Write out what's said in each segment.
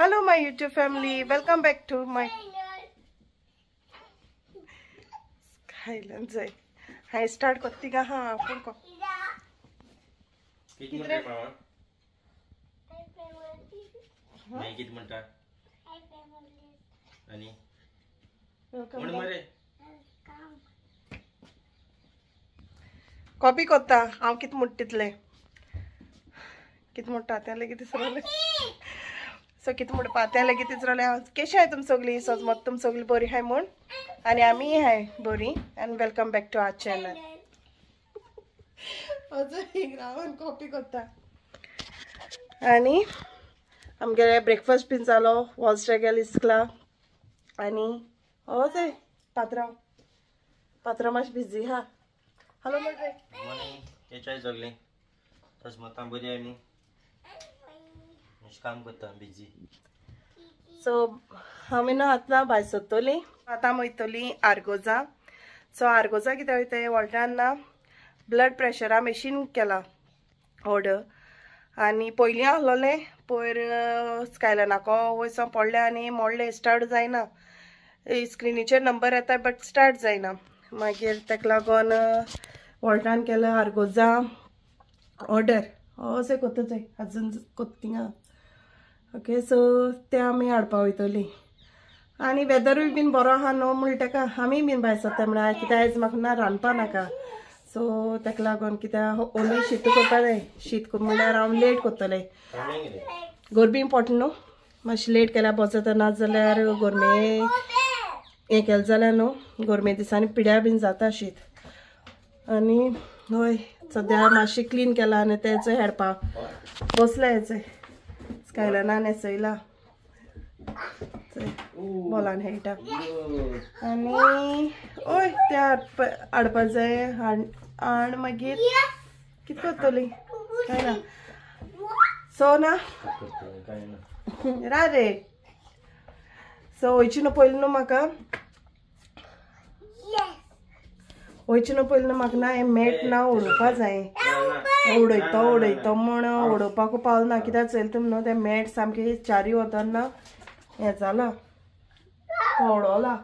Hello my YouTube family, welcome back to my Skylands. Hi, start kottiga ha apun ko. किती म्हणताय मामा? नाही किती म्हणता? आणि Welcome. मरे Copy kotta. हांव कित मुट्टितले. कित मुट्टा त्याले किती सरले. सो कित मुट पात्याले किती सरले. कशी आहे तुम सगळी? सज मत तुम सगळी बरी आहे म्हण आणि आम्ही आहे बरी and welcome back to our channel. अजून एक रावण कॉपी कोत्ता. आणि आमगे ब्रेकफास्ट बीन जालो वॉल्स्टर गेल इस्कला आणि होच आहे पात्रांव मातशें बिझी हा. हॅलो मरे मनी तेचाय जगले तस मतां बरी आहे न्हू काम करता बिजी. सो हांवें न्हू आतां भायर सरतली आतां वयतली आर्गोजा. सो आर्गोजा कितें वयता वॉल्टान ना ब्लड प्रेशरा मशीन केला ऑर्डर आनी पयलीं आहलोलें पयर स्कायलनाको वयसो पडलें आनी मोडलें स्टार्ट जायना. स्क्रिनीचेर नंबर येता बट स्टार्ट जायना. मागीर ताका लागून वॉल्टान केलें आर्गोजा ऑर्डर अशें कोत्ता जाय आजून कोत्तिंगा. ओके सो ते आमी हाडपा वयतलीं आनी वेदरूय बीन बरो आहा न्हू म्हण ताका आमी बीन भायर सरता म्हळ्यार कित्याक आयज म्हाका ना रांदपा नाका. सो ताका लागून कित्याक ओन्ली शीत करपा जाय. शीत म्हळ्यार हांव लेट कोत्तलें. गोरबी पोट न्हू मातशें लेट केल्यार बरो जाता. ना जाल्यार गोरमे हें केलें जाल्यार न्हू गोरमे दिसांनी पिड्यार बीन जाता शीत. आनी हय सद्या मातशें क्लीन केलां आनी तेचो हेडपा बसलें हेचें स्कायलना न्हेसयला बॉलान हेळटा आनी हय ते हाडपा जाय. आनी मागीर कितें करतली काय ना. सो ना रा रे. सो वयची न्हू पयलीं न्हू म्हाका ना हें मॅट ना उडोवपा जाय. उडयता म्हण उडोवपाकू पावना कित्याक चलता न्हू तें मॅट सामकें चारी वतना हें जाला कवडोला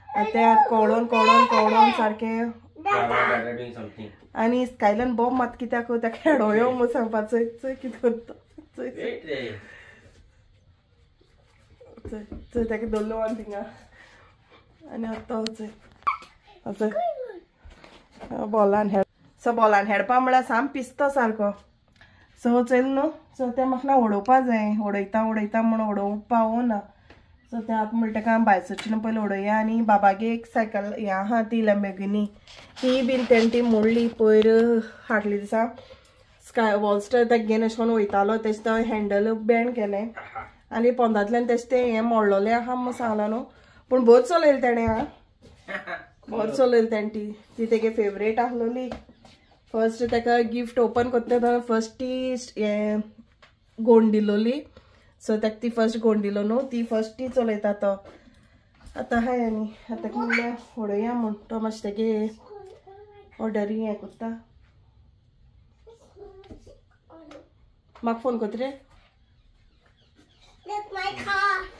आनी तें कवडोन सारकें. आनी स्कायलन बॉब मात कित्याक ताका खेडोयो म्हूण सांगपा चोय कितें करता चोय ताका दवरलो आनी थिंगा आनी आतां चोय बॉलान हेड. सो बॉलान हेडपा म्हळ्यार साम पिस्तो सारको. सो चल न्हू. सो तें म्हाका ना उडोवपा जाय. उडयता म्हूण उडोवंक पावना. सो तें आतां म्हणटा काय भायर सरची न्हू पयलीं उडोवया. आनी बाबागे एक सायकल हें आहा ती लॅम्बोर्गिनी ती बीन तेणी मोडली पयर हाडली दिसा स्काय वॉल्स्टर ताका घेवन अशें करून वयतालो तेच तो हँडल बँड केलें आनी पोंदांतल्यान तेच तें हें मोडलोलें आहा म्हूण सांगला न्हू. पूण बरो चलयली तेणें आं बरो चलयली तेणी. ती तेगे फेवरेट आहलोली. फर्स्ट ताका गिफ्ट ओपन करता फर्स्ट ती हें गोंड दिलोली. सो ताका ती फर्स्ट गोंड दिलो न्हू ती फर्स्ट ती चलयता तो. आतां हाय आनी आतां म्हणल्यार उडोवया म्हूण तो मातशें तेगे ऑर्डरी हें करता. म्हाका फोन कोत रे.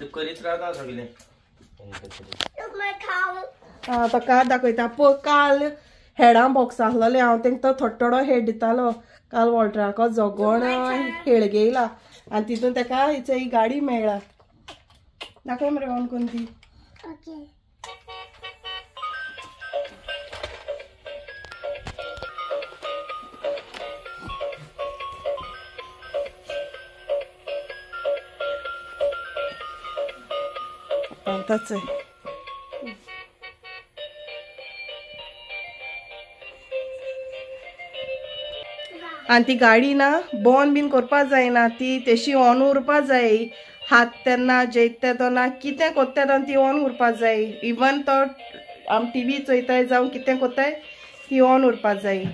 तू करीत रावता सगळें. तो काल दाखयता पळय काल हेडा बॉक्स आहलोलें हांव तांकां तो थोडो हेड दितालो. काल वॉल्टराको जोगोण हेळ घेयला आनी तितून ताका ही गाडी मेळ्ळा. दाखय मरे ऑन कोन ती. आतांच आनी ती गाडी ना बॉन बीन करपा जायना. ती तेशी ऑन उरपा जाय. हात तेन्ना जेयता तो ना कितें कोत्ता तो ती ऑन उरपा जाय. इवन तो आमी टीव्ही चोयताय जावं कितें कोत्ताय ती ऑन उरपा जाय.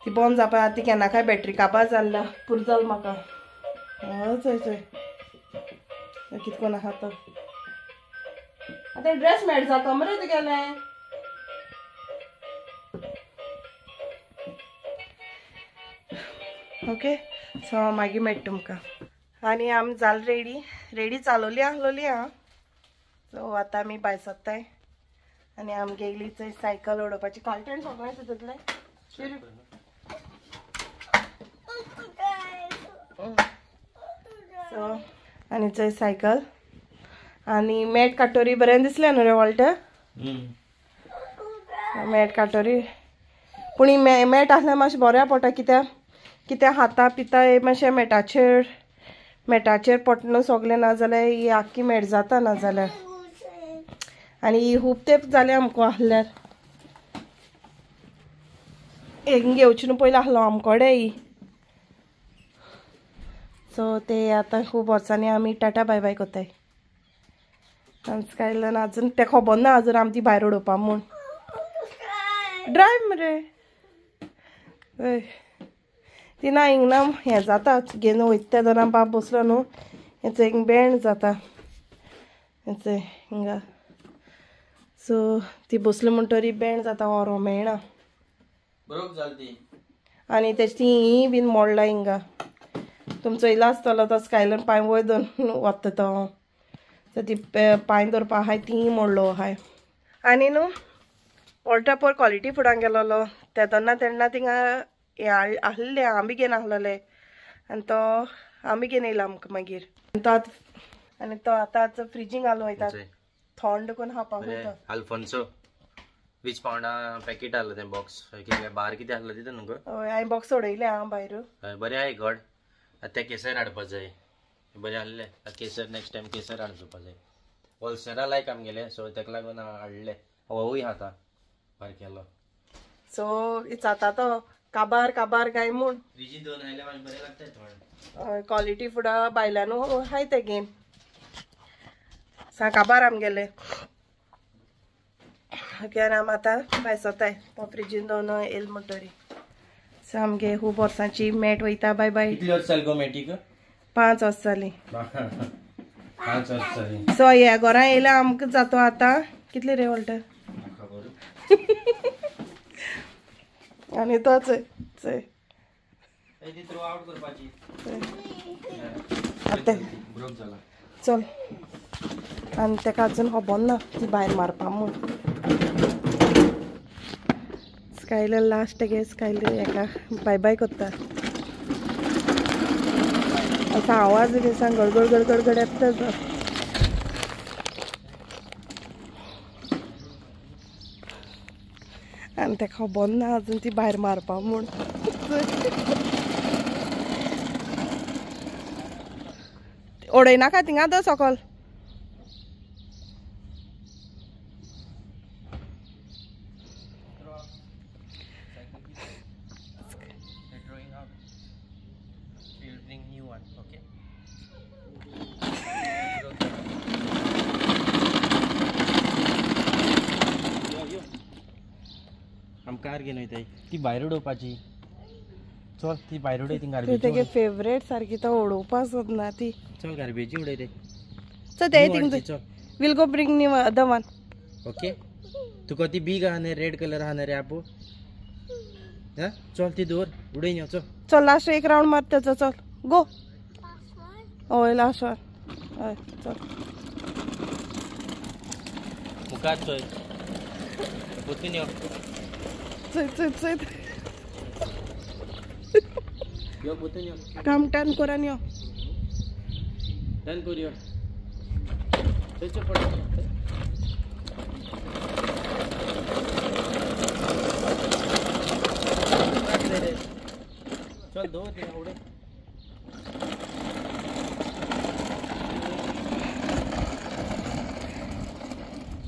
ती बंद जावपा ती केन्ना काय बॅटरी काबार जाल्ल्या पुरो जाल म्हाका. चोय कितें कोन्न आहा तो. आतां ड्रेस मेळ जाता मरे तुगेलें. ओके सो मागीर मेळटा तुमकां. आनी आमी जाल रेडी चालवली आहलोली हां. सो आतां आमी भायर सरताय आनी आमगे येयली थंय सायकल उडोवपाची कॉन्टेंट सगळें तितूंतलें सो आनी थंय सायकल आनी मॅट काडटोरी बरें दिसलें न्हू रे वॉल्टर. मॅट काडटोरी पूण मॅट आसल्यार मातशें बऱ्या पडटा कित्याक हाता पिता मातशें मॅटाचेर पडटना सगलें ना जाल्यार ही आख्खी मॅट जाता ना जाल्यार आनी ही खूब तेंप जालें आमकां आहल्यार एक घेवची न्हू पयलीं आहलो आमकोडे ही. सो ते आतां खूब वर्सांनी आमी टाटा बाय बाय कोत्ताय. स्कायलन अजून ते खबर ना अजून आमी ती भायर उडोवपा म्हूण ड्रायव्ह मरे ती ना हिंगा हें जाता घेवन वयता तेदोना बाब बसलो न्हू हेचो एक बँड जाता हेचो हिंगा. सो ती बसली म्हणटरी बँड जाता ओरो मेळना आनी तेची ती बीन मोडला हिंगा. तुमचो इला आसतलो तो स्कायलन पांय वयर धरून वता तो सो ती पांय धरपा आहाय ती मोडलो आहाय. आनी न्हू वॉल्टापोर क्वॉलिटी फुडान गेलोलो तेन्ना थिंगा हे आहलेले आमी घेवन आहलोले आनी तो आमी घेवन येयला आमकां मागीर आनी तो आतां फ्रिजींग घालून वयता थंड करून खावपाक वयता. अल्फोन्सो 20 पाउंडा पॅकेट आहलो तें बॉक्स कितें बार कितें आहलो तितून न्हू. हय हांवें बॉक्स उडयलें हां भायर. बरें आहाय घड आतां केसर हाडपा जाय बरें आहलें. केसर नेक्स्ट टायम केसर हाडचोपा जाय. होलसेलरा लायक आमगेले सो तेका लागून हाडले. वोवूय खाता भायर केलो सो जाता तो काबार गाय म्हूण फ्रिजी दोन आयले मातशें बरें लागता थोडे. क्वॉलिटी फुडा भायल्यान हाय ते गेम सा काबार आमगेले. कित्याक आमी आतां भायर सरताय तो फ्रिजीन दोन येयल म्हणटरी. सो आमगे खूब वर्सांची मॅट वयता बाय बाय. कितली वर्स जाली गो मॅटीक. 5 वर्स जालीं. 5 वर्स जालीं. सो ह्या घरा येयल्या आमकां जातो आतां कितले रे वॉल्टर आनी तो चल आनी तेका अजून खबर ना ती भायर मारपा म्हूण. स्कायलर लास्ट गे स्कायलर हेका बाय बाय कोत्ता. असो आवाज दिसा गडगड येता तो. आनी तेका खबर ना अजून ती भायर मारपा म्हूण. उडयनाका थिंगा तो सकल. कार घेवन वयताय ती भायर उडोवपाची. चल ती भायर उडय ती गार्बेज. तेगे फेवरेट सारकी तो उडोवपा सोदना ती. चल गार्बेजी उडय ते. चल ते thing will go bring new other one. Okay तुका ती बीग आहा न्ही रेड कलर आहा न्ही रे आपू. चल ती दवर उडय न्ही. चल लास्ट एक राउंड मार तेचो. चल गो. हय लास्ट वन. हय चल मुखार चोय पोतून यो. चल यो पोतून यो. काम टर्न कोरान यो. टर्न कर यो. चल पड. चल दो ते उडे.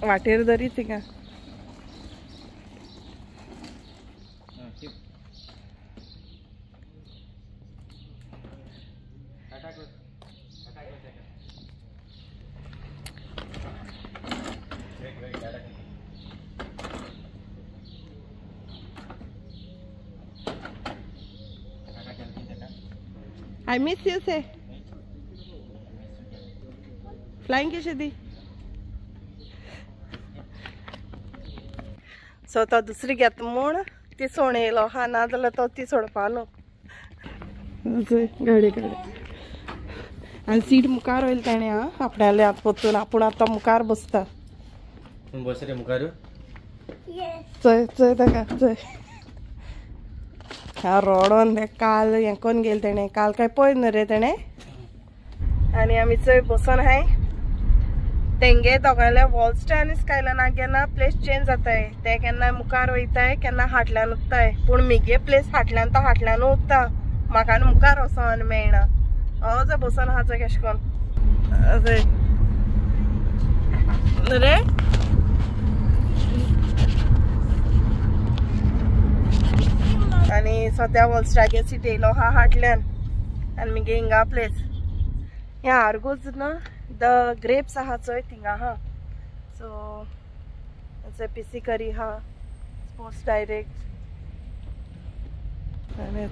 वाटेर धरी थिंगा. I miss you say. Flying कशी दी. सो तो दुसरी घेत म्हूण ती सोण येयलो हा ना जाल्यार तो ती सोडपा न्हू. गाडी आनी सीट मुखार वयलें तेणें आं आपणाले आतां परतून आपूण आतां मुखार बसता बस रे मुखार चय चय ताका चय ह्या रोडोन काल हें कोन्न गेलें तेणें काल काय पळय न्हू रे तेणें आनी आमी चंय बसून हाय तेंगे दोगांयल्या वॉल्स्टर आनी स्कायलाना केन्ना प्लेस चेंज जाताय ते केन्ना मुखार वयताय केन्ना फाटल्यान उरताय पूण मिगे प्लेस फाटल्यान तो फाटल्यान उरता म्हाका आनी मुखार वचोन मेळना हो जर बसून आहा चंय केश कोन्न रे आनी सद्या वॉल्स्टागे सीट येयलो हा फाटल्यान आनी मिगे हिंगा प्लेस ह्या आर्गोज ना द ग्रेप्स आहा चंय थिंगा हा सो पिसी करी हा स्पोर्ट्स डायरेक्ट आनी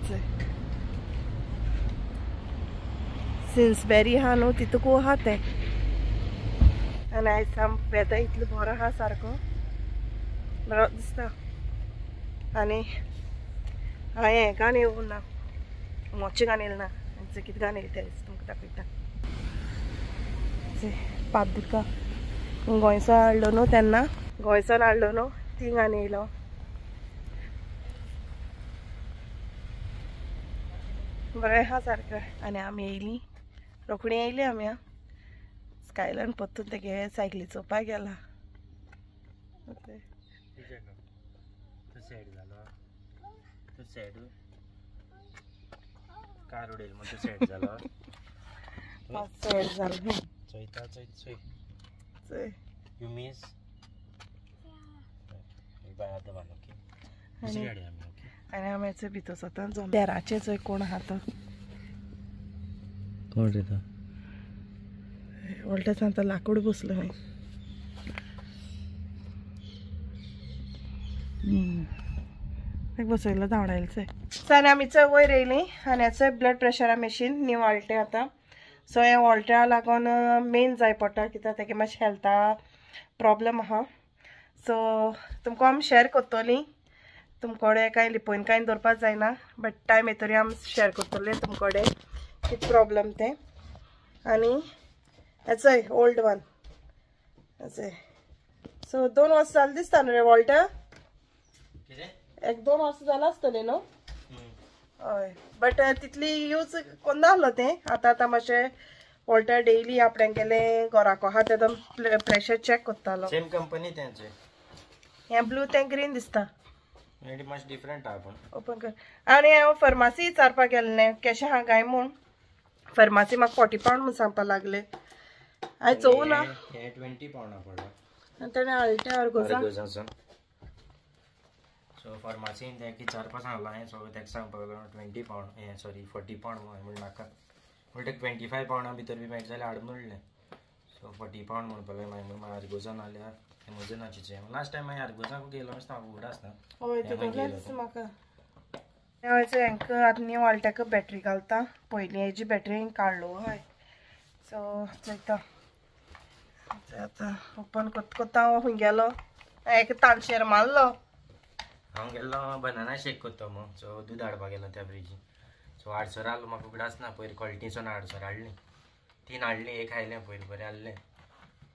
सिन्सबेरी हा न्हू तितूकू आहा ते आनी आयज साम वेदर इतलो बरो आहा सारको बरो दिसता आनी हांवें हें घान येवं ना मोचे घान येयलें ना कितें घान येयलें तें तुमकां दाखयता पादुका गोंयसान हाडलो न्हू तेन्ना गोंयसान हाडलो न्हू ती घान येयलो बरें आहा सारकें आनी आमी येयलीं रोखडीं येयलीं आमी आं स्कायलान परतून तेगे सायकली चोवपाक गेला कार उडेल मग सेट झाला सेट जालो चोयता चोय चोय यू मिस बाय आतां बान ओके दुसरी गाडी आमी ओके आनी आमी चोय भितर सोतान जो देराचे चोय कोण आहा तो कोण रे तो व्हडलें सांगता लाकूड बसलो खंय बसयलो धांवडायलो चोय आनी आमी चोय वयर येयलीं आनी चोय ब्लड प्रेशरा मशीन नीव वाळटें आतां सो हे वॉल्ट्या लागून मेन जाय पडटा कित्याक तेगे मातशें हेल्था प्रॉब्लम आहा सो तुमकां आमी शेअर करतलीं तुमकोडे कांय लिपोवन कांय दवरपाक जायना बट टायम येतरी आमी शेअर करतले तुमकोडे कितें प्रॉब्लम तें आनी चोय ओल्ड वन चोय सो 2 वर्सां जालें दिसता न्हू रे वॉल्ट्या एक 2 वर्सां जालां आसतलें न्हू हय बट तितली यूज कोन्ना आहलो तें आतां मातशें वॉल्टर डेली आपणें गेलें घराको आहा तेदो प्रेशर चॅक कोत्तालो सेम कंपनी तेंचे हें ब्लू तें ग्रीन दिसता मेडी मातशें डिफरंट आहा पूण ओपन कर आनी हांव फार्मासी विचारपाक गेल्लें केशें आहा काय म्हूण फार्मासी म्हाका 40 पावंड म्हूण सांगपाक लागले हांवें चोवूं ना हे 20 पावंडा पडला आनी तेणें हाडलें आर्गोजा सो फार्मासीन तेका विचारपाक सांगलो हांवें सो तेका सांगपाक लागलो 20 पावंड हे सॉरी 40 पावंड म्हण नाका म्हणटा 25 पावंडा भितर बी मेळटा जाल्यार हाड म्हणलें सो 40 पावंड म्हणपाक लागलें मागीर आर्गोजान नाल्यार एमोजनाचें लास्ट टायम हांवें आर्गोजाक गेलो आसता हांव उगड आसता हय तें म्हाका हांवें हांकां आतां न्यू वाल्ट्याक बॅटरी घालता पयलीं हेजी बॅटरी काडलो हय सो चयता आतां ओपन कोत्ता हांव खंय गेलो एक तालशेर मारलो हांव गेल्लो बनाना शेक करता मग सो दूद हाडपाक गेलो त्या फ्रिजीन सो हाडसर आहलो म्हाका उगड आसना पयर क्वॉलिटीसून हाडसर हाडली 3 हाडली एक खायलें पयर बरें आहलें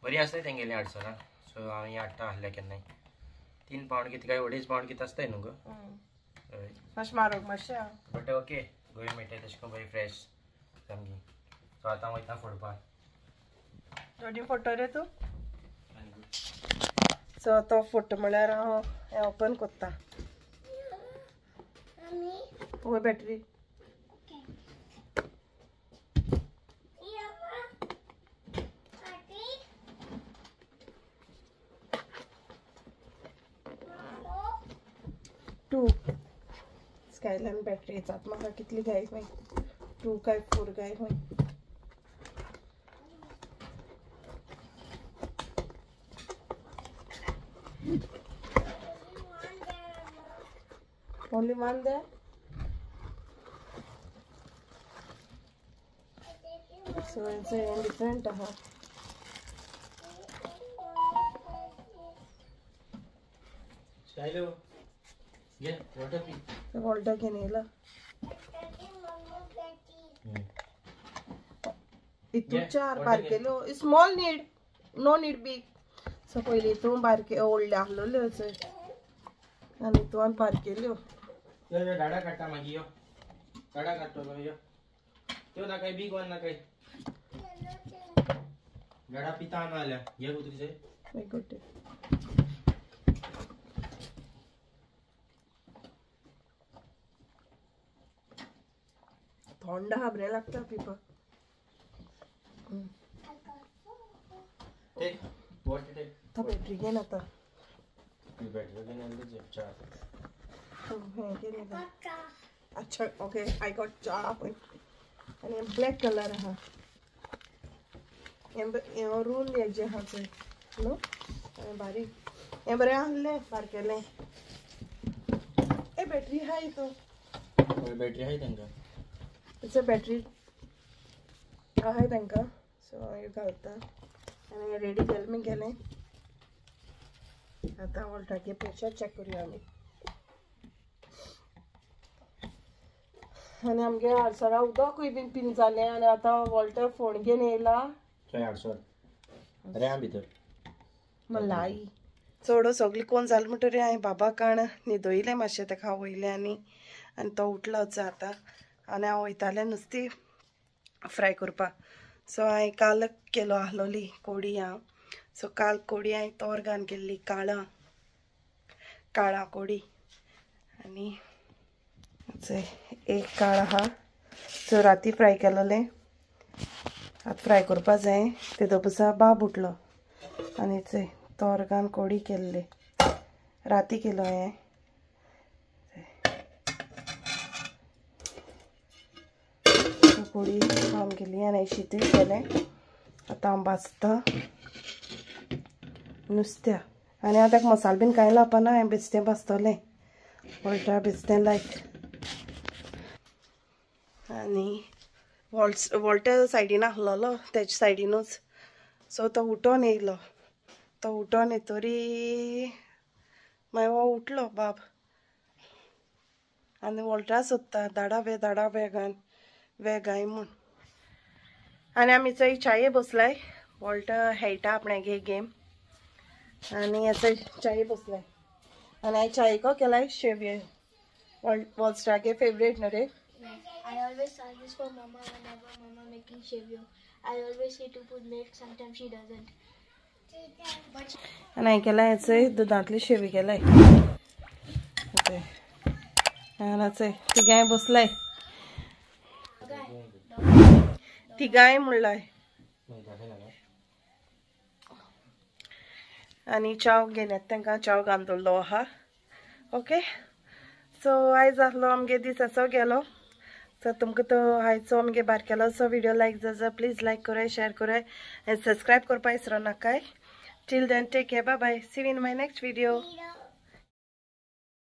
बरी आसता तेंगेली हाडसरां सो हांव ही हाडटा आहल्या केन्नाय 3 पावंड कितें काय 2.5 पावंड कितें आसताय न्हू गो हय मातशें म्हारग मातशें बट ओके गोंय मेळटा तशें करून बरी फ्रेश सामकी सो आतां वयता फोडपाक दोनी फोटो रे तूं सो तो फोटो म्हळ्यार हांव हें ओपन कोत्ता पळय बॅटरी टू स्कायलान बॅटरी येतात म्हाका कितली गाय खंय 2 काय 4 गाय खंय only one there so it's a different Shiloh yeah water pee so water ke nela इतू चार बारकेल्यो स्मॉल नीड नो नीड बीग सो पयली इतू बारके व्हडले आहलोल्यो आनी इतू बारकेल्यो डाडा काडटा मागीर यो डाडा काडटलो यो त्यो ना काय बीग वन ना काय डाडा पिता ना आल्या ये उतरीचे एक गोटे थंड हा बरें लागता पिवपाक टेक वॉटर टेक तो बॅटरी घेन आता बैटरी के अंदर जब चार अच्छा ओके आई गॉट चाप आणि ब्लॅक कलर हा हे रूल हेजे हा चोय नो बारीक हे बरें आहले बारकेले ए बॅटरी हा इतू बैटरी आहे तांकां इट्स अ बॅटरी आहे तांकां सो हांव घालता आनी रेडी केलें मी गेलें आतां वॉल्टाचे प्रेशर चॅक करूया आमी आनी आमगे आडसरा उदकूय बीन पिन जालें आनी आतां वॉल्टर फोन घेवन येयला काय आडसर रे भितर म्हणला आई चड सगळी कोण जालें म्हणटरी हांवें बाबा काण न्हिदयलें मातशें ताका वयलें आनी तो उठलोच आतां आनी हांव वयतालें नुस्तें फ्राय करपाक सो हांवें काल केलो आहलोली कोडी हांव सो काल कोडी हांवें तोर घालून केल्ली काळा कोडी आनी एक काळ आहा सो राती फ्राय केलोलें आतां फ्राय करपा जाय तेदो बसा बाब उठलो आनी तोर घालून कोडी केल्ली राती केलो हांवें कोडी काम केली आनी शीतूय केलें आतां हांव भाजता नुस्त्या आनी हांव ताका मसालो बीन कांय लावपाना हांवें बेश्टें भाजतलें वॉल्टा बेश्टें लायक आनी वॉल्टर सायडीन आहलोलो तेजे सायडीनूच सो तो उठोन येयलो तो उठोन येतरी मागीर हो उठलो बाब आनी वॉल्टा सोदता धाडा वेगाय म्हूण आनी आमी चोय चाये बसलाय वॉल्टर हेळटा आपणागे गेम आनी हेचो चाये बसलाय आनी हांवें चायेको केलाय शेवये वॉल्स्टागे फेवरेट न्हू रे I always ask this for Mama whenever Mama making shavio. I always say to put milk. Sometimes she doesn't. आनी हांवें केलाय हेचोय दुदांतली शेवी केलाय आनी तिगाय बसलाय तिगाय म्हणलाय आनी चाव घेवन येता तांकां चाव घालून दवरलो आहा ओके सो आयज आहलो आमगे दीस असो गेलो सो तुमकां तो आयचो आमगे बारकेलोसो व्हिडिओ लायक जाता प्लीज लायक कराय शेअर कराय आनी सबस्क्रायब करपा विसरो नाकाय till then take care bye bye see you in my next video